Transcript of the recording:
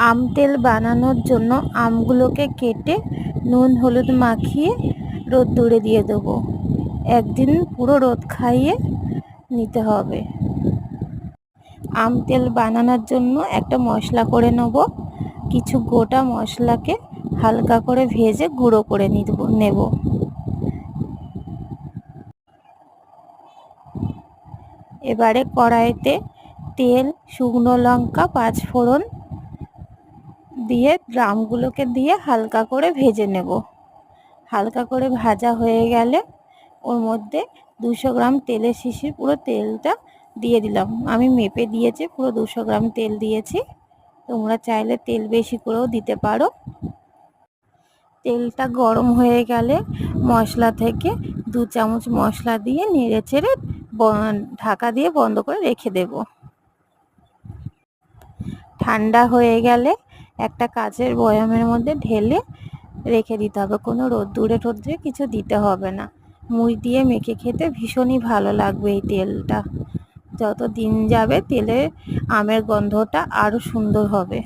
আম তেল বানানোর জন্য আমগুলোকে কেটে নুন হলুদ মাখিয়ে রোদ্দুরে দিয়ে দেবো। একদিন পুরো রোদ খাইয়ে নিতে হবে। আম তেল বানানোর জন্য একটা মশলা করে নেব। কিছু গোটা মশলাকে হালকা করে ভেজে গুঁড়ো করে নেব। এবারে কড়াইতে তেল, শুকনো লঙ্কা, পাঁচফোড়ন দিয়ে আমগুলোকে দিয়ে হালকা করে ভেজে নেব। হালকা করে ভাজা হয়ে গেলে ওর মধ্যে 200 গ্রাম তেলের শিশির পুরো তেলটা দিয়ে দিলাম। আমি মেপে দিয়েছি, পুরো 200 গ্রাম তেল দিয়েছি। তোমরা চাইলে তেল বেশি করেও দিতে পারো। তেলটা গরম হয়ে গেলে মশলা থেকে 2 চামচ মশলা দিয়ে নেড়ে চেড়ে ঢাকা দিয়ে বন্ধ করে রেখে দেব। ঠান্ডা হয়ে গেলে একটা কাচের বয়ামের মধ্যে ঢেলে রেখে দিতে হবে। কোনো রোদ্দুরে টোদ্দুরে কিছু দিতে হবে না। মুড়ি দিয়ে মেখে খেতে ভীষণই ভালো লাগবে এই তেলটা। যত দিন যাবে তেলের আমের গন্ধটা আরও সুন্দর হবে।